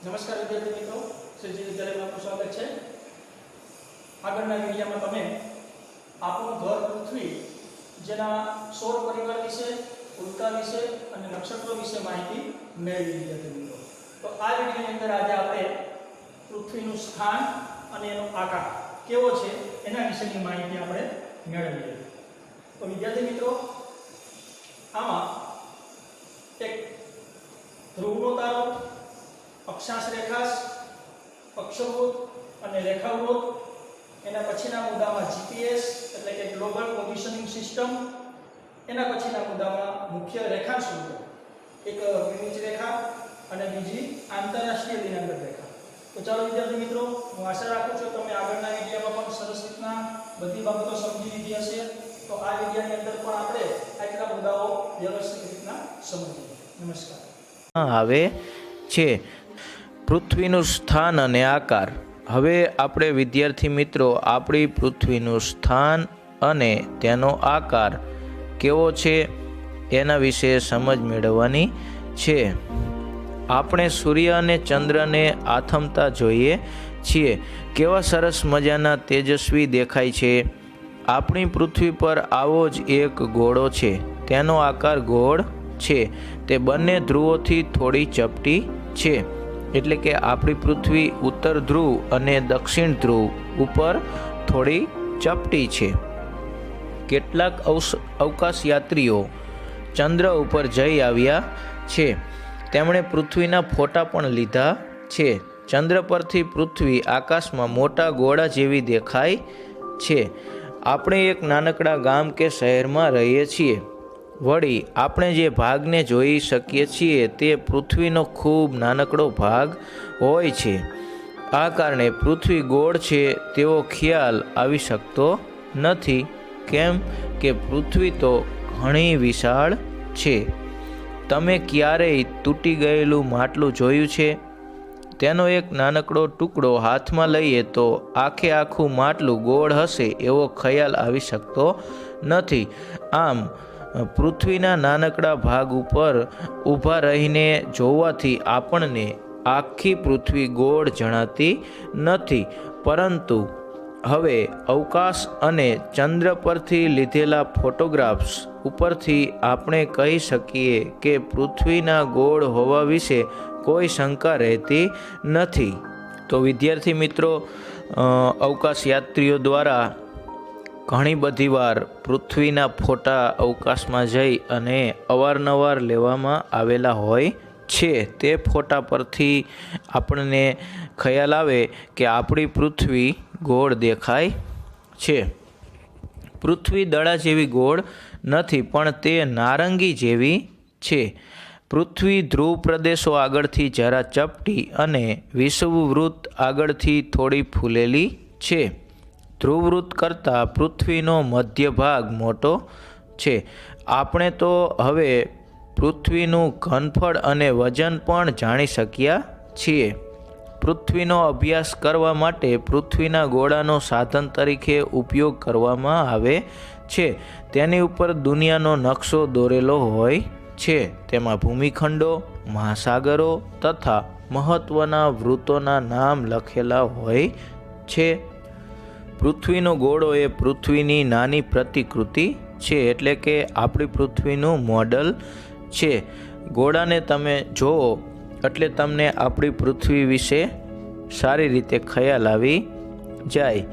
નમસ્કાર વિદ્યાર્થી મિત્રો, શ્રીજી વિદ્યાલયમાં આપનું સ્વાગત છે। આગળના વિડિયોમાં તમે આપણું ઘર પૃથ્વી જેના સૌર પરિવાર વિશે, ઉલ્કા વિશે અને નક્ષત્રો વિશે માહિતી મેળવી વિદ્યાર્થી મિત્રો। તો આ વિડિયોની અંદર આજે આપણે પૃથ્વીનું સ્થાન અને એનો આકાર કેવો છે એના વિશેની માહિતી આપણે મેળવીએ। તો વિદ્યાર્થી મિત્રો, આમાં એક ધ્રુવનો તારો, અક્ષાંશ રેખાંશ, અક્ષવૃત્ત અને રેખાવૃત્ત, એના પછીના મુદ્દામાં જીપીએસ એટલે કે ગ્લોબલ પોઝિશનિંગ સિસ્ટમ, એના પછીના મુદ્દામાં મુખ્ય રેખાંશ મુદ્દો, એક ગ્રીનિચ રેખા અને બીજી આંતરરાષ્ટ્રીય દિનાંક રેખા। તો ચાલો વિદ્યાર્થી મિત્રો, હું આશા રાખું છું તમે આગળના વિડિયોમાં પણ સરસ રીતના બધી બાબતો સમજી લીધી હશે। તો આ વિડિયોની અંદર પણ આપણે આટલા મુદ્દાઓ વ્યવસ્થિત રીતના સમજીએ। નમસ્કાર। આવે છે પૃથ્વીનું સ્થાન અને આકાર। હવે આપણે વિદ્યાર્થી મિત્રો આપણી પૃથ્વીનું સ્થાન અને તેનો આકાર કેવો છે એના વિશે સમજ મેળવવાની છે। આપણે સૂર્ય અને ચંદ્રને આથમતા જોઈએ છીએ, કેવા સરસ મજાના તેજસ્વી દેખાય છે। આપણી પૃથ્વી પર આવો જ એક ગોળો છે, તેનો આકાર ગોળ છે, તે બંને ધ્રુવોથી થોડી ચપટી છે। એટલે કે આપણી પૃથ્વી ઉત્તર ધ્રુવ અને દક્ષિણ ધ્રુવ ઉપર થોડી ચપટી છે। કેટલાક અવકાશયાત્રીઓ ચંદ્ર ઉપર જઈ આવ્યા છે, તેમણે પૃથ્વીના ફોટા પણ લીધા છે। ચંદ્ર પરથી પૃથ્વી આકાશમાં મોટા ગોળા જેવી દેખાય છે। આપણે એક નાનકડા ગામ કે શહેરમાં રહીએ છીએ, વળી આપણે જે ભાગને જોઈ શકીએ છીએ તે પૃથ્વીનો ખૂબ નાનકડો ભાગ હોય છે। આ કારણે પૃથ્વી ગોળ છે તેવો ખ્યાલ આવી શકતો નથી, કેમ કે પૃથ્વી તો ઘણી વિશાળ છે। તમે ક્યારેય તૂટી ગયેલું માટલું જોયું છે? તેનો એક નાનકડો ટુકડો હાથમાં લઈએ તો આખે આખું માટલું ગોળ હશે એવો ખ્યાલ આવી શકતો નથી। આમ પૃથ્વીના નાનકડા ભાગ ઉપર ઊભા રહીને જોવાથી આપણને આખી પૃથ્વી ગોળ જણાતી નથી, પરંતુ હવે અવકાશ અને ચંદ્ર પરથી લીધેલા ફોટોગ્રાફ્સ ઉપરથી આપણે કહી શકીએ કે પૃથ્વીના ગોળ હોવા વિશે કોઈ શંકા રહેતી નથી। તો વિદ્યાર્થી મિત્રો, અવકાશયાત્રીઓ દ્વારા ઘણી બધી વાર પૃથ્વીના ફોટા અવકાશમાં જઈ અને અવારનવાર લેવામાં આવેલા હોય છે। તે ફોટા પરથી આપણને ખ્યાલ આવે કે આપણી પૃથ્વી ગોળ દેખાય છે। પૃથ્વી દડા જેવી ગોળ નથી, પણ તે નારંગી જેવી છે। પૃથ્વી ધ્રુવ પ્રદેશો આગળથી જરા ચપટી અને વિષુવવૃત્ત આગળથી થોડી ફૂલેલી છે। ધ્રુવવૃત્ત કરતાં પૃથ્વીનો મધ્ય ભાગ મોટો છે। આપણે તો હવે પૃથ્વીનું ઘનફળ અને વજન પણ જાણી શક્યા છીએ। પૃથ્વીનો અભ્યાસ કરવા માટે પૃથ્વીના ગોળાનો સાધન તરીકે ઉપયોગ કરવામાં આવે છે। તેની ઉપર દુનિયાનો નકશો દોરેલો હોય છે, તેમાં ભૂમિખંડો, મહાસાગરો તથા મહત્વના વૃત્તોના નામ લખેલા હોય છે। પૃથ્વીનો ગોળો એ પૃથ્વીની નાની પ્રતિકૃતિ છે, એટલે કે આપણી પૃથ્વીનું મોડલ છે। ગોળાને તમે જોવો એટલે તમને આપણી પૃથ્વી વિશે સારી રીતે ખ્યાલ આવી જાય।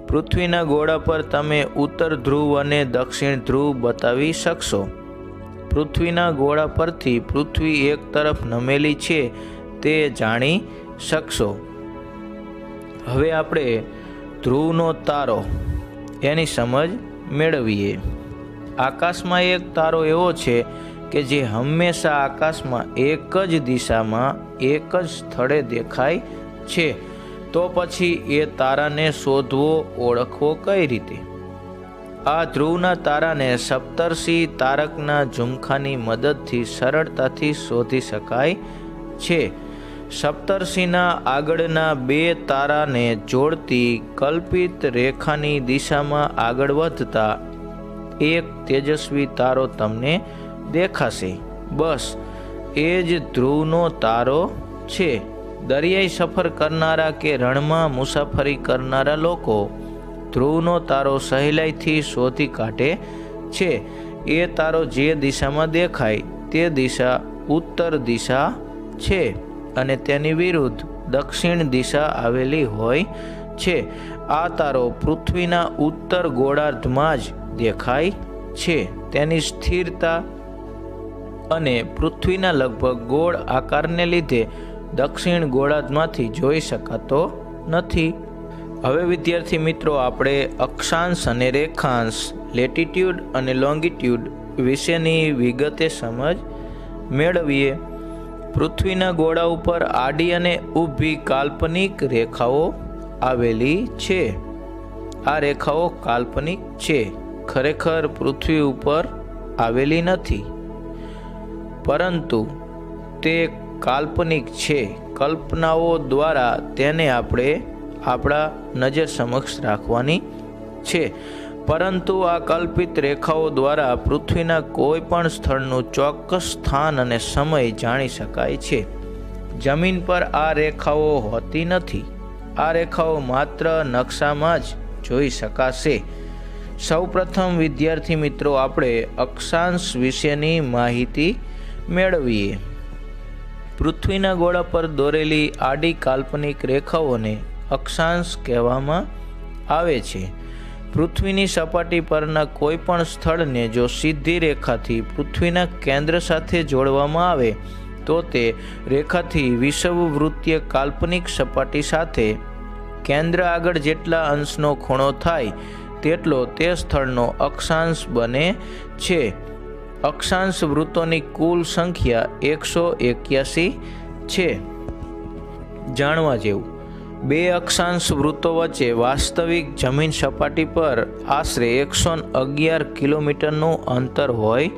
પૃથ્વીના ગોળા પર તમે ઉત્તર ધ્રુવ અને દક્ષિણ ધ્રુવ બતાવી શકશો। પૃથ્વીના ગોળા પરથી પૃથ્વી એક તરફ નમેલી છે તે જાણી શકશો। હવે આપણે ધ્રુવનો તારો એની સમજ મેળવીએ। આકાશમાં એક તારો એવો છે કે જે હંમેશા આકાશમાં એક જ દિશામાં એક જ સ્થળે દેખાય છે। તો પછી એ તારાને શોધવો, ઓળખવો કઈ રીતે? આ ધ્રુવના તારાને સપ્તર્ષિ તારકના ઝુમખાની મદદથી સરળતાથી શોધી શકાય છે। સપ્તર્ષિના આગળના બે તારાને જોડતી કલ્પિત રેખાની દિશામાં આગળ વધતા એક તેજસ્વી તારો તમને દેખાશે। બસ એ જ ધ્રુવનો તારો છે। દરિયાઈ સફર કરનારા કે રણમાં મુસાફરી કરનારા લોકો ધ્રુવનો તારો સહેલાઈથી શોધી કાઢે છે. એ તારો જે દિશામાં દેખાય તે દિશા ઉત્તર દિશા છે અને તેની વિરુદ્ધ દક્ષિણ દિશા આવેલી હોય છે. આ તારો પૃથ્વીના ઉત્તર ગોળાર્ધમાં જ દેખાય છે. તેની સ્થિરતા અને પૃથ્વીના લગભગ ગોળ આકારને લીધે દક્ષિણ ગોળાર્ધમાંથી જોઈ શકાતો નથી. હવે વિદ્યાર્થી મિત્રો, આપણે અક્ષાંશ અને રેખાંશ, લેટિટ્યૂડ અને લોંગિટ્યૂડ વિશેની વિગતે સમજ મેળવીએ. પૃથ્વીના ગોળા ઉપર આડી અને ઊભી કાલ્પનિક રેખાઓ આવેલી છે. આ રેખાઓ કાલ્પનિક છે, ખરેખર પૃથ્વી ઉપર આવેલી નથી, પરંતુ તે કાલ્પનિક છે. કલ્પનાઓ દ્વારા તેને આપણે આપણા નજર સમક્ષ રાખવાની છે. પરંતુ આ કલ્પિત રેખાઓ દ્વારા પૃથ્વીના કોઈ પણ સ્થળનું ચોક્કસ સ્થાન અને સમય જાણી શકાય છે. જમીન પર આ રેખાઓ હોતી નથી. આ રેખાઓ માત્ર નકશામાં જ જોઈ શકાશે. સૌપ્રથમ વિદ્યાર્થી મિત્રો, આપણે અક્ષાંશ વિશેની માહિતી મેળવીએ. પૃથ્વીના ગોળા પર દોરેલી આડી કાલ્પનિક રેખાઓને અક્ષાંશ કહેવામાં આવે છે. પૃથ્વીની સપાટી પરના કોઈ પણ સ્થળને જો સીધી રેખાથી પૃથ્વીના કેન્દ્ર સાથે જોડવામાં આવે તો તે રેખાથી વિષુવવૃત્તીય કાલ્પનિક સપાટી સાથે કેન્દ્ર આગળ જેટલા અંશનો ખૂણો થાય તેટલો તે સ્થળનો અક્ષાંશ બને છે. અક્ષાંશ વૃત્તોની કુલ સંખ્યા 181 છે. જાણવા જેવું, બે અક્ષાંશ વૃત્તો વચ્ચે વાસ્તવિક જમીન સપાટી પર આશરે 111 કિલોમીટરનું અંતર હોય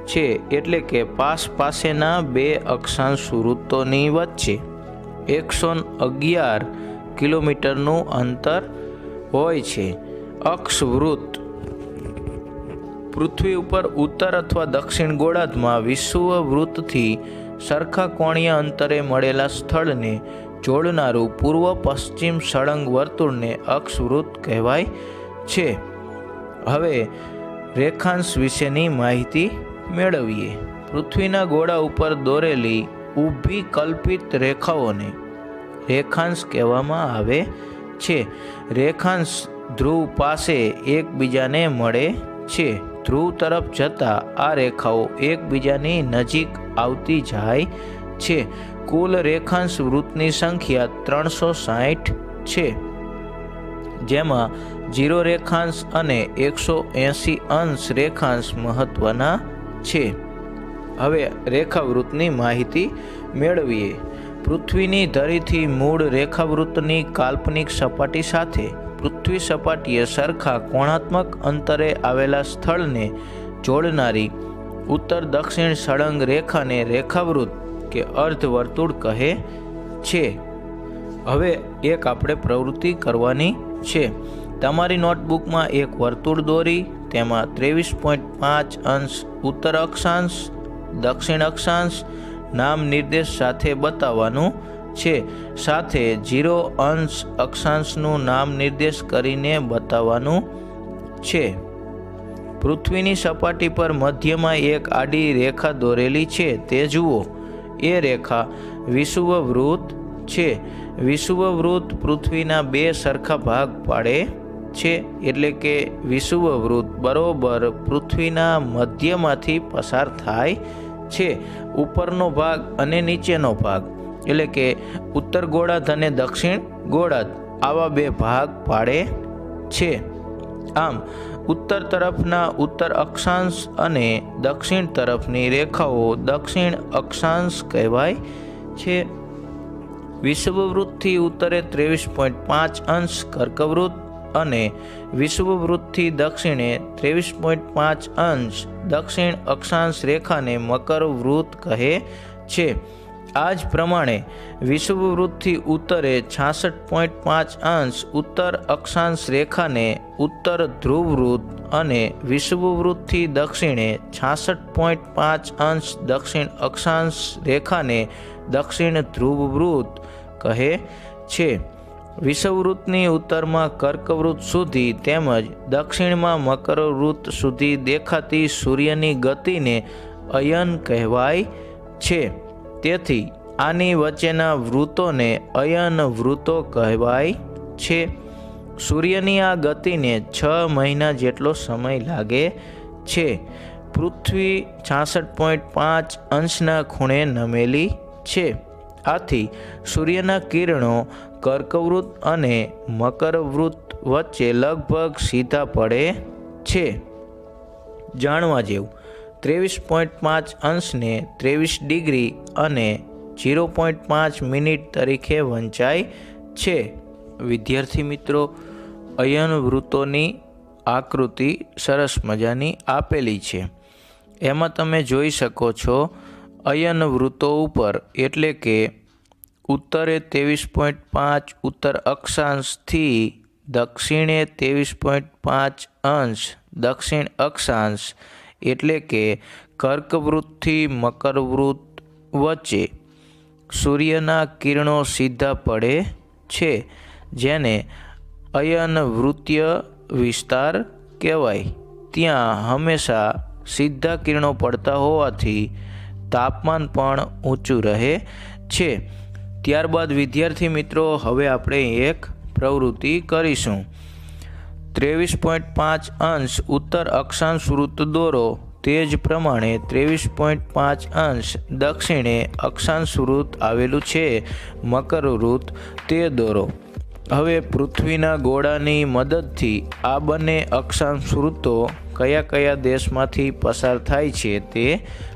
છે. એટલે કે પાસેના બે અક્ષાંશ વૃત્તોની વચ્ચે 111 કિલોમીટરનું અંતર હોય છે. અક્ષવૃત્ત પૃથ્વી ઉપર ઉત્તર અથવા દક્ષિણ ગોળાર્ધમાં વિષુવવૃત્તથી સરખા કોણીય અંતરે મળેલા સ્થળને જોડનારું પૂર્વ પશ્ચિમ સળંગ વર્તુળને અક્ષવૃત્ત કહેવાય છે. હવે રેખાંશ વિશેની માહિતી મેળવીએ. પૃથ્વીના ગોળા ઉપર દોરેલી ઊભી કલ્પિત રેખાઓને રેખાંશ કહેવામાં આવે છે. રેખાંશ ધ્રુવ પાસે એકબીજાને મળે છે. ધ્રુવ તરફ જતા આ રેખાઓ એકબીજાની નજીક આવતી જાય છે. કુલ રેખાંશ વૃત્તની સંખ્યા 360 છે, જેમાં 0 રેખાંશ અને 180 અંશ રેખાંશ મહત્વના છે. હવે રેખાવૃત્તની માહિતી મેળવીએ. પૃથ્વીની ધરીથી મૂળ રેખાવૃત્તની કાલ્પનિક સપાટી સાથે પૃથ્વી સપાટીએ સરખા કોણાત્મક અંતરે આવેલા સ્થળને જોડનારી ઉત્તર દક્ષિણ સળંગ રેખાને રેખાવૃત્ત કે અર્ધવર્તુળ કહે છે. હવે એક આપણે પ્રવૃત્તિ કરવાની છે. તમારી નોટબુકમાં એક વર્તુળ દોરી તેમાં 23.5 અંશ ઉત્તર અક્ષાંશ, દક્ષિણ અક્ષાંશ નામ નિર્દેશ સાથે બતાવવાનું છે. સાથે 0 અંશ અક્ષાંશનું નામ નિર્દેશ કરીને બતાવવાનું છે. પૃથ્વીની સપાટી પર મધ્યમાં એક આડી રેખા દોરેલી છે તે જુઓ. એ રેખા વિષુવવૃત્ત છે. વિષુવવૃત્ત પૃથ્વીના બે સરખા ભાગ પાડે છે. એટલે કે વિષુવવૃત્ત બરોબર પૃથ્વીના મધ્યમાંથી પસાર થાય છે. ઉપરનો ભાગ અને નીચેનો ભાગ એટલે કે ઉત્તર ગોળાર્ધ અને દક્ષિણ ગોળાર્ધ આવા બે ભાગ પાડે છે. આમ ઉત્તર તરફના ઉત્તર અક્ષાંશ અને દક્ષિણ તરફની રેખાઓ દક્ષિણ અક્ષાંશ કહેવાય છે. વિષુવવૃત્તથી ઉત્તરે 23.5 અંશ કર્કવૃત્ત અને વિષુવવૃત્તથી દક્ષિણે 23.5 અંશ દક્ષિણ અક્ષાંશ રેખાને મકરવૃત્ત કહે છે. આ જ પ્રમાણે વિષુવવૃત્તથી ઉત્તરે 66.5 અંશ ઉત્તર અક્ષાંશ રેખાને ઉત્તર ધ્રુવવૃત્ત અને વિષુવવૃત્તથી દક્ષિણે 66.5 અંશ દક્ષિણ અક્ષાંશ રેખાને દક્ષિણ ધ્રુવવૃત્ત કહે છે. વિષુવવૃત્તની ઉત્તરમાં કર્કવૃત્ત સુધી તેમજ દક્ષિણમાં મકરવૃત્ત સુધી દેખાતી સૂર્યની ગતિને અયન કહેવાય છે. તેથી આની વચ્ચેના વૃત્તોને અયન વૃત્તો કહેવાય છે. સૂર્યની આ ગતિને 6 મહિના જેટલો સમય લાગે છે. પૃથ્વી 66.5 અંશના ખૂણે નમેલી છે. આથી સૂર્યના કિરણો કર્કવૃત્ત અને મકરવૃત્ત વચ્ચે લગભગ સીધા પડે છે. જાણવા જેવું 23.5 અંશને 23 ડિગ્રી અને 0.5 મિનિટ તરીકે વંચાય છે. વિદ્યાર્થી મિત્રો, અયન વૃત્તોની આકૃતિ સરસ મજાની આપેલી છે. એમાં તમે જોઈ શકો છો અયન વૃત્તો ઉપર, એટલે કે ઉત્તરે 23.5 ઉત્તર અક્ષાંશથી દક્ષિણે 23.5 અંશ દક્ષિણ અક્ષાંશ, એટલે કે કર્કવૃત્તથી મકરવૃત્ત વચ્ચે સૂર્યના કિરણો સીધા પડે છે, જેને અયન વૃત્તીય વિસ્તાર કહેવાય. ત્યાં હંમેશા સીધા કિરણો પડતા હોવાથી તાપમાન પણ ઊંચું રહે છે. ત્યારબાદ વિદ્યાર્થી મિત્રો, હવે આપણે એક પ્રવૃત્તિ કરીશું. 23.5 અંશ ઉત્તર અક્ષાંશ વૃત્ત દોરો. તે જ પ્રમાણે 23.5 અંશ દક્ષિણે અક્ષાંશ વૃત્ત આવેલું છે મકરવૃત્ત, તે દોરો. હવે પૃથ્વીના ગોળાની મદદથી આ બંને અક્ષાંશ વૃત્તો કયા કયા દેશમાંથી પસાર થાય છે તે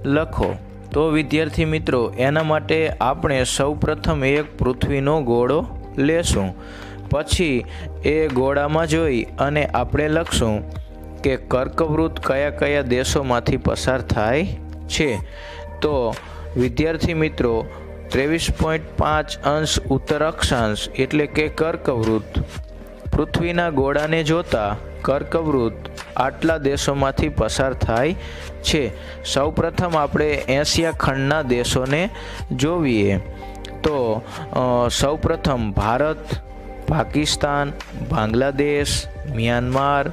લખો. તો વિદ્યાર્થી મિત્રો, એના માટે આપણે સૌપ્રથમ એક પૃથ્વીનો ગોળો લેશું. પછી એ ગોળામાં જોઈ અને આપણે લખશું કે કર્કવૃત્ત કયા કયા દેશોમાંથી પસાર થાય છે. તો વિદ્યાર્થી મિત્રો, 23.5 અંશ ઉત્તર અક્ષાંશ એટલે કે કર્કવૃત્ત. પૃથ્વીના ગોળાને જોતા કર્કવૃત્ત આટલા દેશોમાંથી પસાર થાય છે. સૌપ્રથમ આપણે એશિયા ખંડના દેશોને જોઈએ. તો સૌપ્રથમ ભારત, પાકિસ્તાન, બાંગ્લાદેશ, મ્યાનમાર,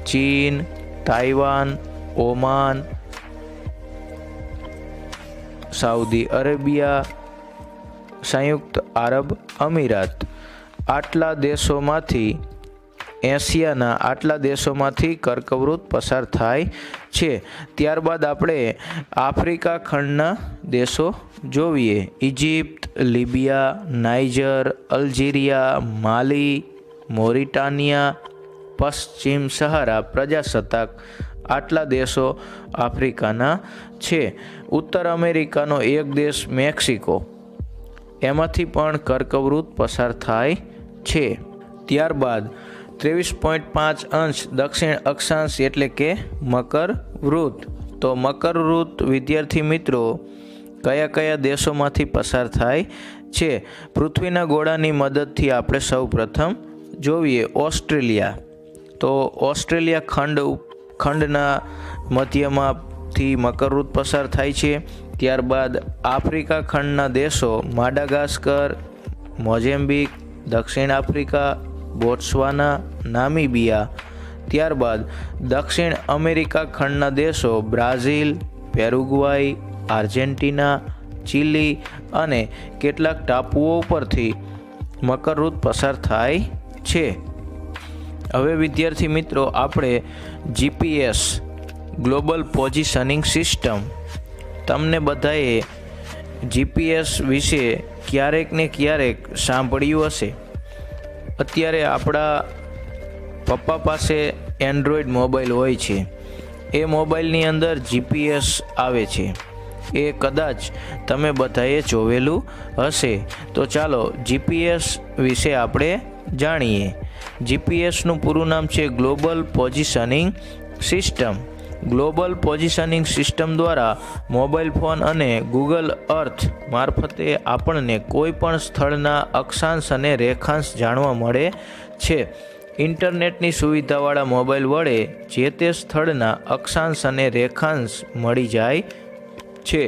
ચીન, તાઇવાન, ઓમાન, સાઉદી અરેબિયા, સંયુક્ત આરબ અમીરાત, આટલા દેશોમાંથી એશિયાના આટલા દેશોમાંથી કર્કવૃત્ત પસાર થાય છે. ત્યારબાદ આપણે આફ્રિકા ખંડના દેશો જોઈએ. ઇજિપ્ત, લીબિયા, નાઇજર, અલ્જીરિયા, માલી, મોરિટાનિયા, પશ્ચિમ સહારા પ્રજાસત્તાક, આટલા દેશો આફ્રિકાના છે. ઉત્તર અમેરિકાનો એક દેશ મેક્સિકો, એમાંથી પણ કર્કવૃત્ત પસાર થાય છે. ત્યારબાદ 23.5 અંશ દક્ષિણ અક્ષાંશ એટલે કે મકરવૃત્ત. તો મકરવૃત્ત વિદ્યાર્થી મિત્રો કયા કયા દેશોમાંથી પસાર થાય છે? પૃથ્વીના ગોળાની મદદથી આપણે સૌ પ્રથમ જોઈએ ઓસ્ટ્રેલિયા. તો ઓસ્ટ્રેલિયા ખંડના મધ્યમાંથી મકરવૃત્ત પસાર થાય છે. ત્યારબાદ આફ્રિકા ખંડના દેશો માડાગાસ્કર, મોઝેમ્બિક, દક્ષિણ આફ્રિકા, બોટ્સવાના, નામીબિયા. ત્યારબાદ દક્ષિણ અમેરિકા ખંડના દેશો બ્રાઝિલ, પેરુગ્વાય, આર્જેન્ટિના, ચીલી અને કેટલાક ટાપુઓ ઉપરથી મકરવૃત્ત પસાર થાય છે. હવે વિદ્યાર્થી મિત્રો, આપણે જીપીએસ ગ્લોબલ પોઝિશનિંગ સિસ્ટમ, તમને બધાએ જીપીએસ વિશે ક્યારેક ને ક્યારેક સાંભળ્યું હશે. અત્યારે આપણા પપ્પા પાસે એન્ડ્રોઈડ મોબાઈલ હોય છે. એ મોબાઈલની અંદર જીપીએસ આવે છે. એ કદાચ તમે બધાએ જોવેલું હશે. તો ચાલો જીપીએસ વિશે આપણે જાણીએ. જીપીએસનું પૂરું નામ છે global positioning system. Global positioning system દ્વારા મોબાઈલ ફોન અને ગૂગલ અર્થ મારફતે આપણને કોઈ પણ સ્થળના અક્ષાંશ અને રેખાંશ જાણવા મળે છે. ઇન્ટરનેટની સુવિધાવાળા મોબાઈલ વડે જે તે સ્થળના અક્ષાંશ અને રેખાંશ મળી જાય છે.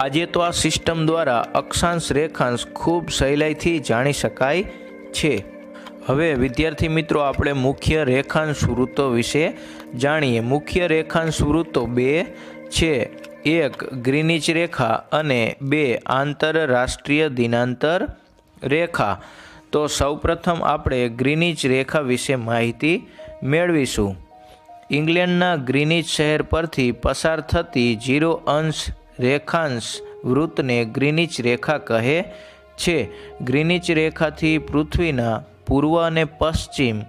આજે તો આ સિસ્ટમ દ્વારા અક્ષાંશ રેખાંશ ખૂબ સહેલાઈથી જાણી શકાય છે. હવે વિદ્યાર્થી મિત્રો, આપણે મુખ્ય રેખાંશ વૃત્તો વિશે જાણીએ. મુખ્ય રેખાંશ વૃત્તો બે છે. એક ગ્રીનિચ રેખા અને બે આંતરરાષ્ટ્રીય દિનાંતર રેખા. તો સૌપ્રથમ આપણે ગ્રીનિચ રેખા વિશે માહિતી મેળવીશું. ઇંગ્લેન્ડના ગ્રીનિચ શહેર પરથી પસાર થતી 0 અંશ રેખાંશ વૃત્તને ગ્રીનિચ રેખા કહે છે. ગ્રીનિચ રેખાથી પૃથ્વીના પૂર્વ અને પશ્ચિમ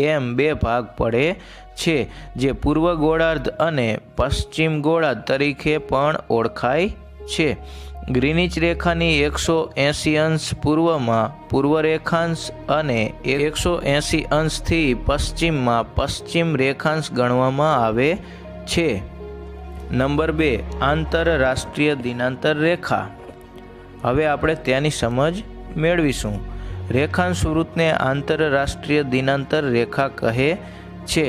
એમ બે ભાગ પડે છે, જે પૂર્વ ગોળાર્ધ અને પશ્ચિમ ગોળાર્ધ તરીકે પણ ઓળખાય છે. ગ્રીનિચ રેખાની 180 અંશ પૂર્વમાં પૂર્વ રેખાંશ અને 180 અંશથી પશ્ચિમમાં પશ્ચિમ રેખાંશ ગણવામાં આવે છે. નંબર 2, આંતરરાષ્ટ્રીય દિનાંતર રેખા. હવે આપણે તેની સમજ મેળવીશું. રેખાંશ વૃત્તને આંતરરાષ્ટ્રીય દિનાંતર રેખા કહે છે.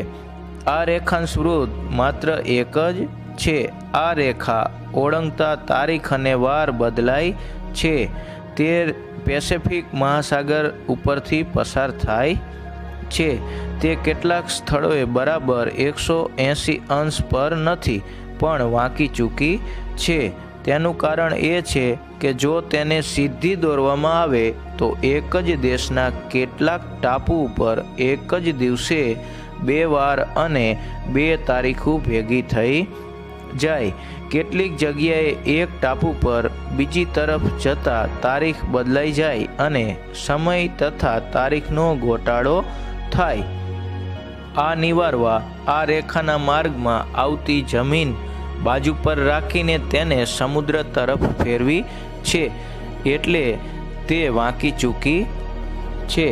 આ રેખાંશ વૃત્ત માત્ર એક જ છે. આ રેખા ઓળંગતા તારીખ અને વાર બદલાય છે. તે પેસિફિક મહાસાગર ઉપરથી પસાર થાય છે. તે કેટલાક સ્થળોએ બરાબર 180 અંશ પર નથી, પણ વાંકી ચૂકી છે. તેનું કારણ એ છે કે જો તેને સીધી દોરવામાં આવે તો એક જ દેશના કેટલાક ટાપુ ઉપર એક જ દિવસે 2 વાર અને 2 તારીખો ભેગી થઈ જાય. કેટલીક જગ્યાએ એક ટાપુ પર બીજી તરફ જતા તારીખ બદલાઈ જાય અને સમય તથા તારીખનો ગોટાળો થાય. આ નિવારવા આ રેખાના માર્ગમાં આવતી જમીન બાજુ પર રાખીને તેને સમુદ્ર તરફ ફેરવી છે, એટલે તે વાંકી ચૂકી છે.